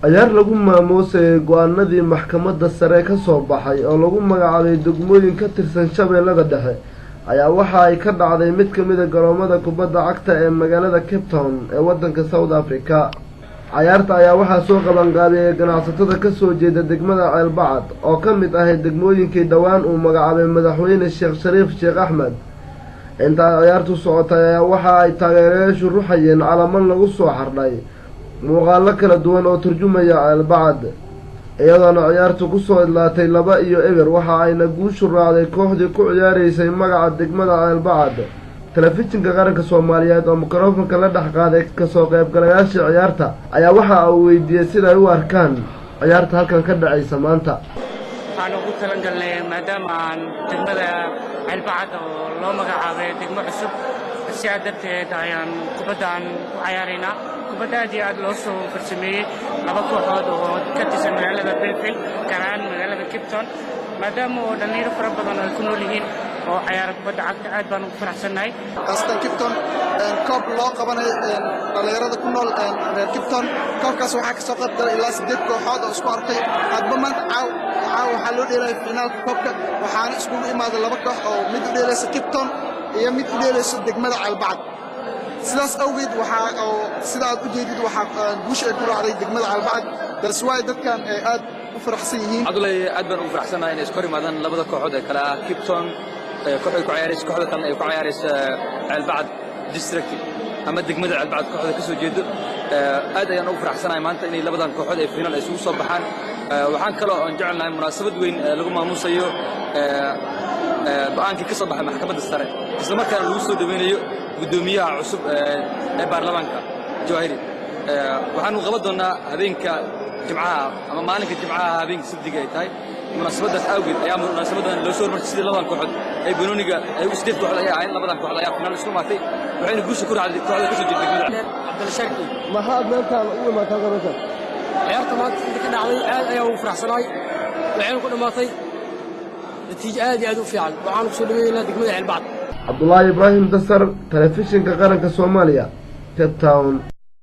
ciyaar lagu maamuusay go'aanadii maxkamadda sare ka soo baxay oo lagu magacaabay degmooyin ka tirsan Shabeellada Dhexe ayaa waxa ay ka dhacday mid ka mid ah garoomada kubadda cagta ee magaalada Cape Town ee waddanka South Africa. ciyaarta ayaa waxaa soo qaban qaabiyay ganacsatada ka soo jeeda degmada Ceelbacad oo ka mid ah degmooyinkii dhawaan uu magacaabay madaxweyne Sheekh Shariif Sheekh Axmed. inta ciyaartu socotay ayaa waxa ay taageerayaashu ruxayeen calaman lagu soo xardhay muuqaalo kala duwan oo turjumaya Ceelbacad, iyadoona ciyaartu ku soo idlaatay 2-0 waxa ayna guushu raacday kooxdii ku ciyaaraysay magaca degmada Ceelbacad. telefishinka qaranka Soomaaliyeed oo mikrofoonka la dhex qaaday ka soo qaybgalayaasha ciyaarta ayaa waxa uu weydiiyay sida ay u arkaan ciyaarta halkan ka dhacaysa maanta. waxaan ugu talangalnay maadaama aan degmada Ceelbacad oo loo magacaabay degmo cusub si darteed ayaan kubaddan ku ciyaaraynaa. kubadda aad iyo aad loo soo farsameeyey laba kooxood oo ka tirsan magaalada Belfast karaan magaalada Cape Town, maadaama oo dhalinyaro fara badan ay ku nool yihiin oo ciyaar kubadda cagta aad baan ugu faraxsanahay. Aston Cape Town koob loo qabanay dhalinyarada ku nool reer Cape Town. koobkaas waxaa ka soo qayb galay ilaa 8 kooxood oo isku arkay. hadba maanta waxaa loo dheelay finaalka koobka, waxaana iskugu imaaday laba koox oo mid u dheelaysa Cape Town iyo mid u dheelaysa degmada Ceelbacad. sidaas awgeed sida aad u jeedid waxaa guusha ay ku raacday degmada Ceelbacad. balse way dadkan aad u faraxsan yihiin. Abdullahi aad baan ugu faraxsanahay inay isku yimaadaan labada kooxood ee kala ah Cape Town kooxda ku ciyaaraysa kooxda kale ay ku ciyaaraysa Ceelbacad district ama degmada Ceelbacad kooxda ka soo jeedo. aad ayaan ugu faraxsanahay maanta inay labadan kooxood ay finaal isugu soo baxaan. waxaan kale oo aan jecelnahay munaasabad weyn lagu maamuusayo go'aankii ka soo baxay maxkamadda sare, isla markaana lagu soo dhaweynayo gudoomiyaha cusub ee baarlamaanka Jawahiri. waxaanu qaban doonaa habeenka Jimcaha ama maalinka Jimcaha habeenka Sabtiga ay tahay. munaasabadaas awgeed ayaa munaasabadan loo soo hormartay sidii labadan kooxood ay banooniga ay u sideed kooxood ayaa ahayn. labadan kooxood ayaa finaal isku maatay, waxayna guusha ku raacday kooxda ka soo jeeda degmada Cabdulsharki. maxaad maanta u imaatay garoonka? ciyaarta maanta inta ka dhacday aad ayaan ugu faraxsanahay, waxayna ku dhamaatay natiijo aad iyo aad u fiican. waxaan ku soo dhaweeynaa degmada Ceelbacad. Abdullahi Ibrahim Dasar, telefishinka qaranka Soomaaliya, Cape Town.